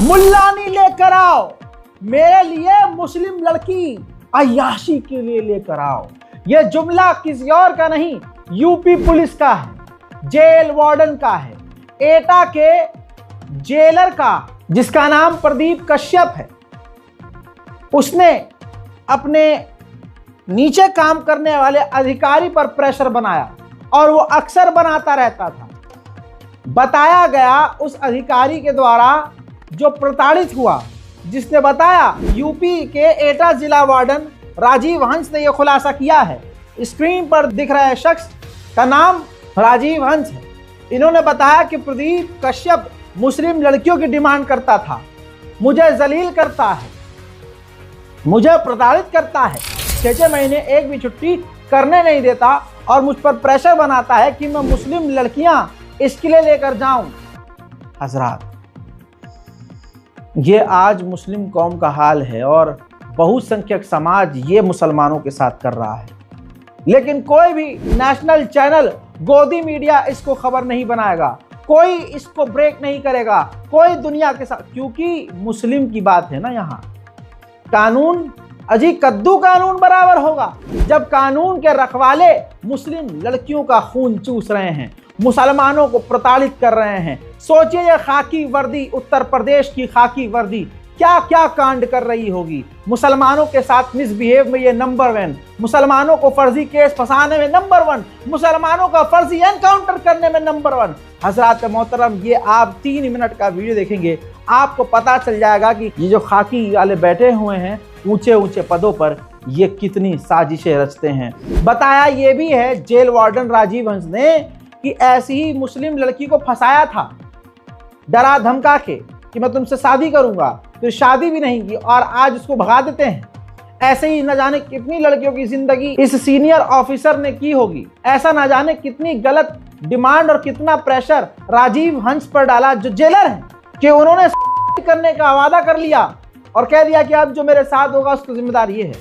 मुल्लानी लेकर आओ, मेरे लिए मुस्लिम लड़की अय्याशी के लिए लेकर आओ। यह जुमला किसी और का नहीं, यूपी पुलिस का है, जेल वार्डन का है, एटा के जेलर का, जिसका नाम प्रदीप कश्यप है। उसने अपने नीचे काम करने वाले अधिकारी पर प्रेशर बनाया और वो अक्सर बनाता रहता था। बताया गया उस अधिकारी के द्वारा जो प्रताड़ित हुआ, जिसने बताया, यूपी के एटा जिला वार्डन राजीव हंस ने यह खुलासा किया है। स्क्रीन पर दिख रहे शख्स का नाम राजीव हंस है। इन्होंने बताया कि प्रदीप कश्यप मुस्लिम लड़कियों की डिमांड करता था, मुझे जलील करता है, मुझे प्रताड़ित करता है, 6 महीने एक भी छुट्टी करने नहीं देता और मुझ पर प्रेशर बनाता है कि मैं मुस्लिम लड़कियां इसके लिए लेकर जाऊं। हजरात, ये आज मुस्लिम कौम का हाल है और बहुसंख्यक समाज ये मुसलमानों के साथ कर रहा है, लेकिन कोई भी नेशनल चैनल, गोदी मीडिया इसको खबर नहीं बनाएगा, कोई इसको ब्रेक नहीं करेगा, कोई दुनिया के साथ, क्योंकि मुस्लिम की बात है ना। यहाँ कानून अजी कद्दू कानून बराबर होगा। जब कानून के रखवाले मुस्लिम लड़कियों का खून चूस रहे हैं, मुसलमानों को प्रताड़ित कर रहे हैं, सोचिए ये खाकी वर्दी, उत्तर प्रदेश की खाकी वर्दी क्या क्या कांड कर रही होगी। मुसलमानों के साथ मिसबिहेव में ये नंबर 1, मुसलमानों को फर्जी केस फंसाने में नंबर 1, मुसलमानों का फर्जी एनकाउंटर करने में नंबर 1। हजरात मोहतरम, ये आप 3 मिनट का वीडियो देखेंगे, आपको पता चल जाएगा कि ये जो खाकी वाले बैठे हुए हैं ऊंचे ऊंचे पदों पर, ये कितनी साजिशें रचते हैं। बताया ये भी है जेल वार्डन राजीव हंस ने कि ऐसी ही मुस्लिम लड़की को फंसाया था, डरा धमका के कि मैं तुमसे शादी करूंगा, फिर शादी भी नहीं की और आज उसको भगा देते हैं। ऐसे ही न जाने कितनी लड़कियों की जिंदगी इस सीनियर ऑफिसर ने की होगी। ऐसा न जाने कितनी गलत डिमांड और कितना प्रेशर राजीव हंस पर डाला, जो जेलर हैं, कि उन्होंने करने का वादा कर लिया और कह दिया कि अब जो मेरे साथ होगा उसकी जिम्मेदारी ये है।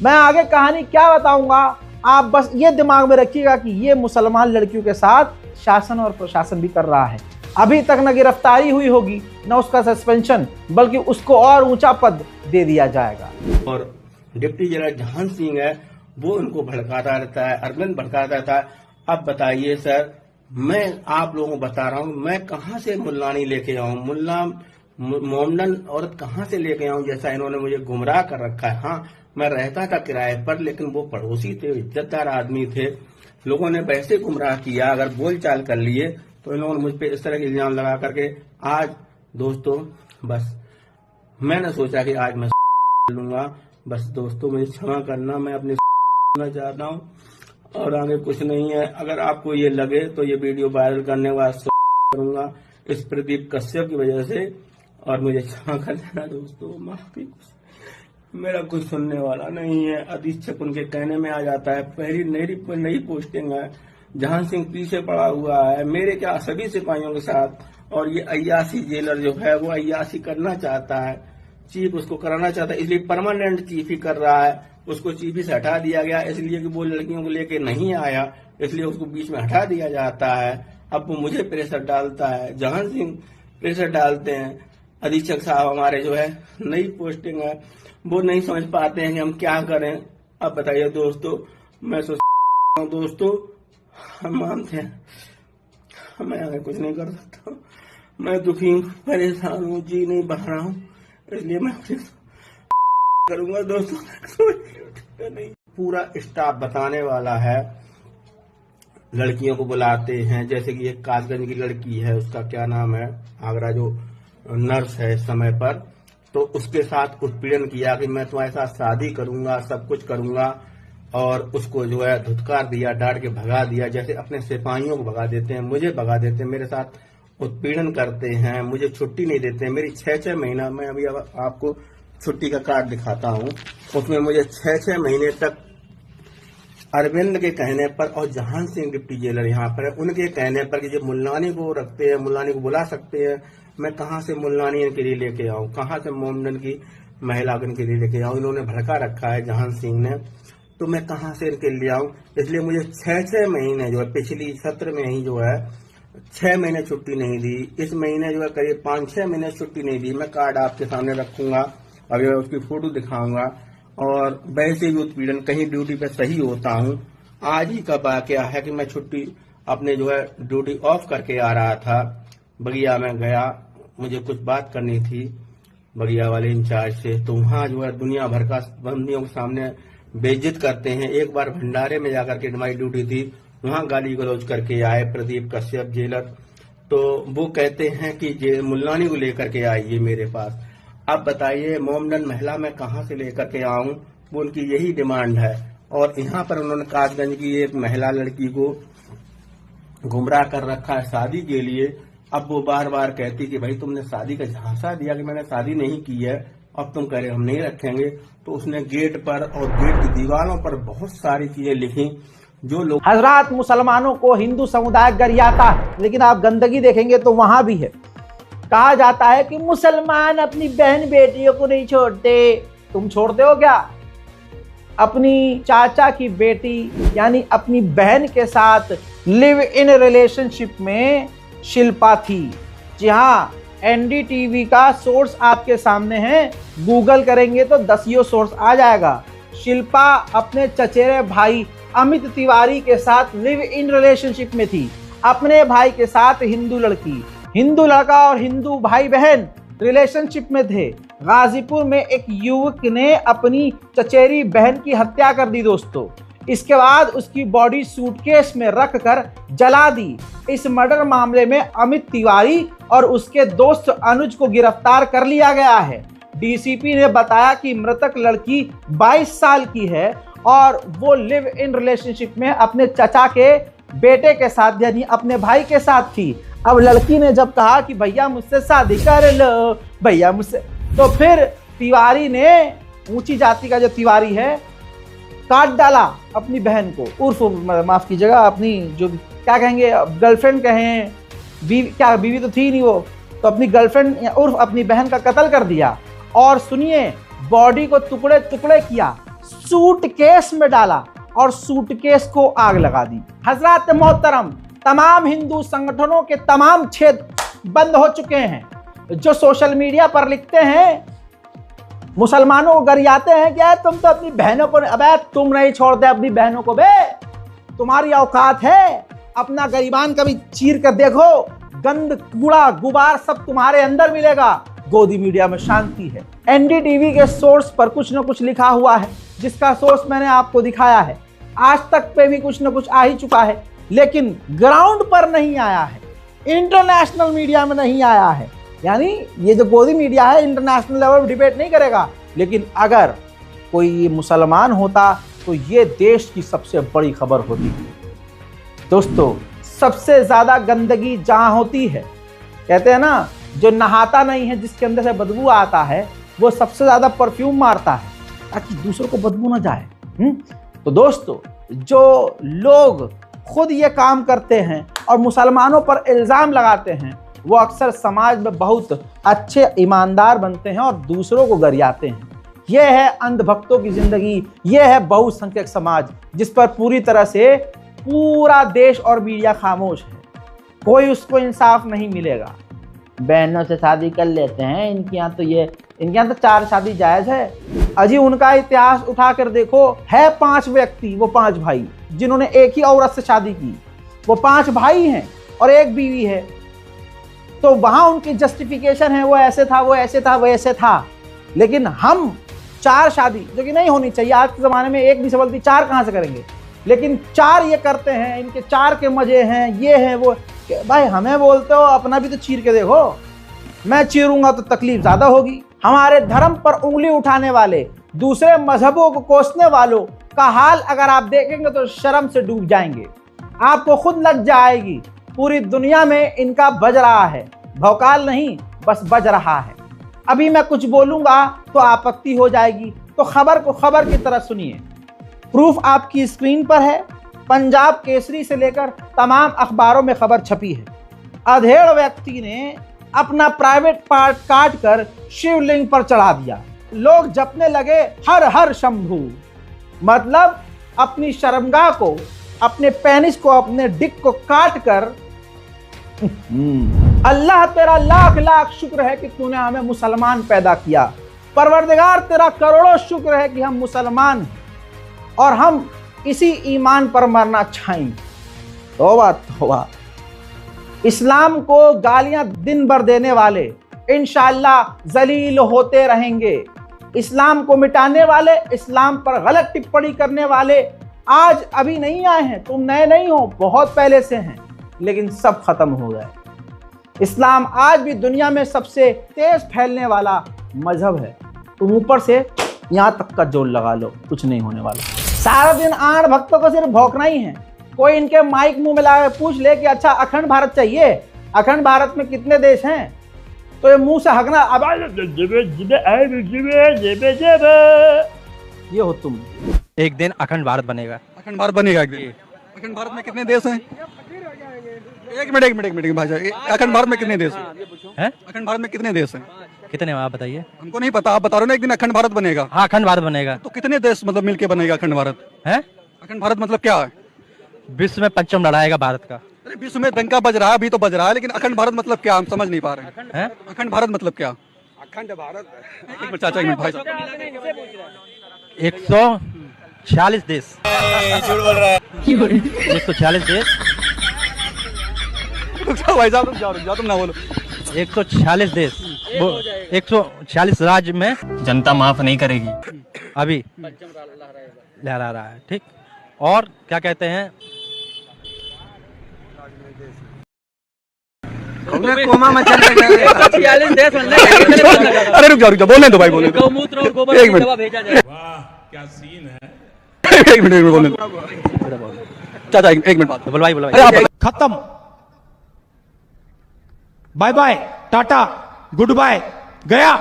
मैं आगे कहानी क्या बताऊंगा, आप बस ये दिमाग में रखिएगा कि ये मुसलमान लड़कियों के साथ शासन और प्रशासन भी कर रहा है। अभी तक न गिरफ्तारी हुई होगी, न उसका सस्पेंशन, बल्कि उसको और ऊंचा पद दे दिया जाएगा। और डिप्टी जनरल जहान सिंह है, वो उनको भड़काता रहता है, अरविंद भड़काता रहता है। अब बताइए सर, मैं आप लोगों को बता रहा हूँ, मैं कहाँ से मुल्लानी लेके आऊँ, मुल्ला मोमडन औरत कहाँ से लेके आऊँ, जैसा इन्होंने मुझे गुमराह कर रखा है। हाँ, मैं रहता था किराए पर, लेकिन वो पड़ोसी थे, इज्जतदार आदमी थे, लोगों ने वैसे गुमराह किया, अगर बोलचाल कर लिए तो इन लोगों ने मुझ पर इस तरह के इल्जाम लगा करके। आज दोस्तों, बस मैंने सोचा कि आज मैं लूंगा, बस दोस्तों मुझे क्षमा करना, मैं अपने चाहता हूँ और आगे कुछ नहीं है। अगर आपको ये लगे तो ये वीडियो वायरल करने के बाद करूंगा इस प्रदीप कश्यप की वजह से, और मुझे क्षमा कर देना दोस्तों, माफी। मेरा कुछ सुनने वाला नहीं है, अधीक्षक उनके कहने में आ जाता है। पहली नई पोस्टिंग है, जहां सिंह पीछे पड़ा हुआ है, मेरे क्या सभी सिपाहियों के साथ, और ये अय्यासी जेलर जो है वो अय्यासी करना चाहता है, चीफ उसको कराना चाहता है, इसलिए परमानेंट चीफ ही कर रहा है। उसको चीफ ही से हटा दिया गया, इसलिए कि वो लड़कियों को लेके नहीं आया, इसलिए उसको बीच में हटा दिया जाता है। अब वो मुझे प्रेशर डालता है, जहां सिंह प्रेशर डालते हैं। अधीक्षक साहब हमारे जो है, नई पोस्टिंग है, वो नहीं समझ पाते हैं कि हम क्या करें। अब बताइए दोस्तों, मैं सोचता हूँ दोस्तों, हम मानते हैं मैं आगे कुछ नहीं कर सकता, मैं दुखी हूँ, परेशान हूँ, जी नहीं बह रहा हूँ, इसलिए मैं करूंगा दोस्तों। नहीं, पूरा स्टाफ बताने वाला है, लड़कियों को बुलाते हैं, जैसे कि एक कासगंज की लड़की है, उसका क्या नाम है, आगरा, जो नर्स है समय पर, तो उसके साथ उत्पीड़न किया कि मैं तुम्हारे साथ शादी करूंगा, सब कुछ करूंगा, और उसको जो है धुतकार दिया, डांट के भगा दिया, जैसे अपने सिपाहियों को भगा देते हैं, मुझे भगा देते हैं, मेरे साथ उत्पीड़न करते हैं, मुझे छुट्टी नहीं देते हैं। मेरी 6 महीना, मैं अभी आपको छुट्टी का कार्ड दिखाता हूँ, उसमें मुझे 6 महीने तक अरविंद के कहने पर और जहान सिंह डिप्टी जेलर यहाँ पर है, उनके कहने पर कि जब मुल्लानी को रखते हैं, मुल्लानी को बुला सकते हैं, मैं कहाँ से मुल्लानी इनके लिए लेके आऊँ, कहाँ से मोमडन की महिला इनके लिए लेके आऊँ। इन्होंने भड़का रखा है जहान सिंह ने, तो मैं कहाँ से इनके लिए आऊँ। इसलिए मुझे 6 महीने जो है, पिछली सत्र में ही जो है 6 महीने छुट्टी नहीं दी। इस महीने जो है करीब 5-6 महीने छुट्टी नहीं दी। मैं कार्ड आपके सामने रखूंगा, अभी उसकी फोटो दिखाऊंगा। और वैसे भी उत्पीड़न, कहीं ड्यूटी पे सही होता हूँ। आज ही का वाकया है कि मैं छुट्टी अपने जो है ड्यूटी ऑफ करके आ रहा था, बगिया में गया, मुझे कुछ बात करनी थी बगिया वाले इंचार्ज से। तो वहाँ जो है दुनिया भर का बंदियों के सामने बेइज्जत करते हैं। एक बार भंडारे में जाकर के हमारी ड्यूटी थी, वहाँ गाली गलौज करके आए प्रदीप कश्यप जेलर। तो वो कहते हैं कि मुल्लानी को लेकर के आइए मेरे पास। अब बताइए मोमडन महिला में कहाँ से लेकर के आऊं? वो उनकी यही डिमांड है। और यहाँ पर उन्होंने कासगंज की एक महिला लड़की को गुमराह कर रखा है शादी के लिए। अब वो बार बार कहती कि भाई तुमने शादी का झांसा दिया कि मैंने शादी नहीं की है, अब तुम कह रहे हम नहीं रखेंगे। तो उसने गेट पर और गेट की दीवारों पर बहुत सारी चीजें लिखी जो लोग। हजरात, मुसलमानों को हिंदू समुदाय गरियाता है, लेकिन आप गंदगी देखेंगे तो वहां भी है। कहा जाता है कि मुसलमान अपनी बहन बेटियों को नहीं छोड़ते। तुम छोड़ते हो क्या? अपनी चाचा की बेटी यानी अपनी बहन के साथ लिव इन रिलेशनशिप में शिल्पा थी। जी हाँ, एनडीटीवी का सोर्स आपके सामने है, गूगल करेंगे तो 10 सोर्स आ जाएगा। शिल्पा अपने चचेरे भाई अमित तिवारी के साथ लिव इन रिलेशनशिप में थी। अपने भाई के साथ हिंदू लड़की, हिंदू लड़का और हिंदू भाई बहन रिलेशनशिप में थे। गाजीपुर में एक युवक ने अपनी चचेरी बहन की हत्या कर दी दोस्तों। इसके बाद उसकी बॉडी सूटकेस में रखकर जला दी। इस मर्डर मामले में अमित तिवारी और उसके दोस्त अनुज को गिरफ्तार कर लिया गया है। डीसीपी ने बताया कि मृतक लड़की 22 साल की है और वो लिव इन रिलेशनशिप में अपने चचा के बेटे के साथ यानी अपने भाई के साथ थी। अब लड़की ने जब कहा कि भैया मुझसे शादी कर लो, भैया मुझसे, तो फिर तिवारी ने, ऊंची जाति का जो तिवारी है, काट डाला अपनी बहन को, उर्फ माफ कीजिएगा अपनी जो क्या कहेंगे गर्लफ्रेंड कहें, बीवी, क्या बीवी तो थी नहीं वो, तो अपनी गर्लफ्रेंड उर्फ अपनी बहन का कत्ल कर दिया। और सुनिए, बॉडी को टुकड़े टुकड़े किया, सूटकेस में डाला और सूटकेस को आग लगा दी। हजरत मोहतरम, तमाम हिंदू संगठनों के तमाम छेद बंद हो चुके हैं। जो सोशल मीडिया पर लिखते हैं, मुसलमानों को गरियाते हैं क्या तुम तो अपनी बहनों को, अबे तुम नहीं छोड़ते अपनी बहनों को, बे तुम्हारी औकात है? अपना गरीबान कभी चीर कर देखो, गंद कूड़ा गुबार सब तुम्हारे अंदर मिलेगा। गोदी मीडिया में शांति है। एनडीटीवी के सोर्स पर कुछ न कुछ लिखा हुआ है, जिसका सोर्स मैंने आपको दिखाया है। आज तक पे भी कुछ न कुछ आ ही चुका है, लेकिन ग्राउंड पर नहीं आया है, इंटरनेशनल मीडिया में नहीं आया है। यानी ये जो गोदी मीडिया है इंटरनेशनल लेवल पर डिबेट नहीं करेगा, लेकिन अगर कोई मुसलमान होता तो ये देश की सबसे बड़ी खबर होती। दोस्तों, सबसे ज्यादा गंदगी जहां होती है, कहते हैं ना, जो नहाता नहीं है जिसके अंदर से बदबू आता है वो सबसे ज्यादा परफ्यूम मारता है ताकि दूसरों को बदबू ना जाए। तो दोस्तों, जो लोग खुद ये काम करते हैं और मुसलमानों पर इल्जाम लगाते हैं, वो अक्सर समाज में बहुत अच्छे ईमानदार बनते हैं और दूसरों को गरियाते हैं। यह है अंधभक्तों की जिंदगी, यह है बहुसंख्यक समाज, जिस पर पूरी तरह से पूरा देश और मीडिया खामोश है। कोई उसको इंसाफ नहीं मिलेगा। बहनों से शादी कर लेते हैं, इनके यहाँ तो 4 शादी जायज है। अजी उनका इतिहास उठा कर देखो, है 5 व्यक्ति, वो 5 भाई जिन्होंने एक ही औरत से शादी की। वो 5 भाई हैं और एक बीवी है। तो वहां उनकी जस्टिफिकेशन है, वो ऐसे था, वो ऐसे था, वो ऐसे था। लेकिन हम 4 शादी, जो कि नहीं होनी चाहिए, आज के ज़माने में एक भी से बोलती 4 कहाँ से करेंगे, लेकिन 4 ये करते हैं, इनके 4 के मजे हैं, ये हैं वो। भाई हमें बोलते हो, अपना भी तो चीर के देखो। मैं चीरूंगा तो तकलीफ ज़्यादा होगी। हमारे धर्म पर उंगली उठाने वाले, दूसरे मजहबों को कोसने वालों का हाल अगर आप देखेंगे तो शर्म से डूब जाएंगे। आपको खुद लग जाएगी, पूरी दुनिया में इनका बज रहा है, भौकाल नहीं बस बज रहा है। अभी मैं कुछ बोलूंगा तो आपत्ति हो जाएगी, तो खबर को खबर की तरह सुनिए। प्रूफ आपकी स्क्रीन पर है। पंजाब केसरी से लेकर तमाम अखबारों में खबर छपी है। अधेड़ व्यक्ति ने अपना प्राइवेट पार्ट काट कर शिवलिंग पर चढ़ा दिया। लोग जपने लगे हर हर शंभू, मतलब अपनी शर्मगाह को, अपने पेनिस को, अपने डिक को काट कर अल्लाह तेरा लाख लाख शुक्र है कि तूने हमें मुसलमान पैदा किया। परवरदिगार तेरा करोड़ों शुक्र है कि हम मुसलमान हैं और हम इसी ईमान पर मरना चाहेंगे। तौबा तौबा। इस्लाम को गालियां दिन भर देने वाले इंशाअल्लाह जलील होते रहेंगे। इस्लाम को मिटाने वाले, इस्लाम पर गलत टिप्पणी करने वाले आज अभी नहीं आए हैं, तुम नए नहीं हो, बहुत पहले से हैं, लेकिन सब खत्म हो गए। इस्लाम आज भी दुनिया में सबसे तेज फैलने वाला मजहब है। तुम ऊपर से यहां तक का जोर लगा लो, कुछ नहीं होने वाला। सारा दिन आण भक्तों को सिर्फ भौंकना ही है। कोई इनके माइक मुंह में लगा पूछ ले कि अच्छा अखंड भारत चाहिए, अखंड भारत में कितने देश हैं, तो ये मुंह से हकना, ये हो तुम। एक दिन अखंड भारत बनेगा। अखंड भारत बनेगा एक दिन। अखंड भारत में कितने देश हैं? एक मिनट भाई साहब, अखंड भारत में कितने देश हैं? अखंड भारत में कितने देश हैं? कितने आप बताइए। हमको नहीं पता, आप बता रहे हो ना एक दिन अखंड भारत बनेगा। हाँ, अखंड भारत बनेगा। तो कितने देश मतलब मिलके बनेगा अखंड भारत? है अखंड भारत मतलब क्या है? विश्व में पंचम लड़ाएगा भारत का। अरे विश्व में डंका बज रहा है, अभी तो बज रहा है, लेकिन अखंड भारत मतलब क्या, हम समझ नहीं पा रहे हैं। अखंड भारत मतलब क्या? अखंड भारत, एक मिनट चाचा, एक मिनट भाई साहब, 146 देश। झूठ बोल रहा है। 146 देश। भाई साहब रुक जाओ, तुम ना बोलो। 146 देश, 146 राज्य में जनता माफ नहीं करेगी। अभी लहरा रहा है। ठीक, और क्या कहते हैं, कोमा मचल अरे रुक जाओ, बोलने दो भाई, बोलने दो। गौमूत्र और गोबर की दवा भेजा जाए। क्या सीन है। एक मिनट बोलने दो चाचा, एक मिनट बात बोल भाई, बोल अरे आप भाई। खत्म, bye bye, tata, goodbye, गया।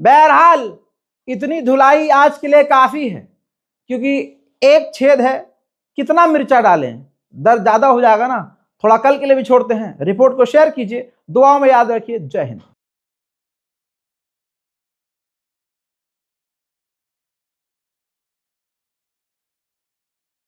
बहरहाल इतनी धुलाई आज के लिए काफी है, क्योंकि एक छेद है, कितना मिर्चा डालें, दर्द ज्यादा हो जाएगा ना। थोड़ा कल के लिए भी छोड़ते हैं। रिपोर्ट को शेयर कीजिए, दुआओं में याद रखिए। जय हिंद।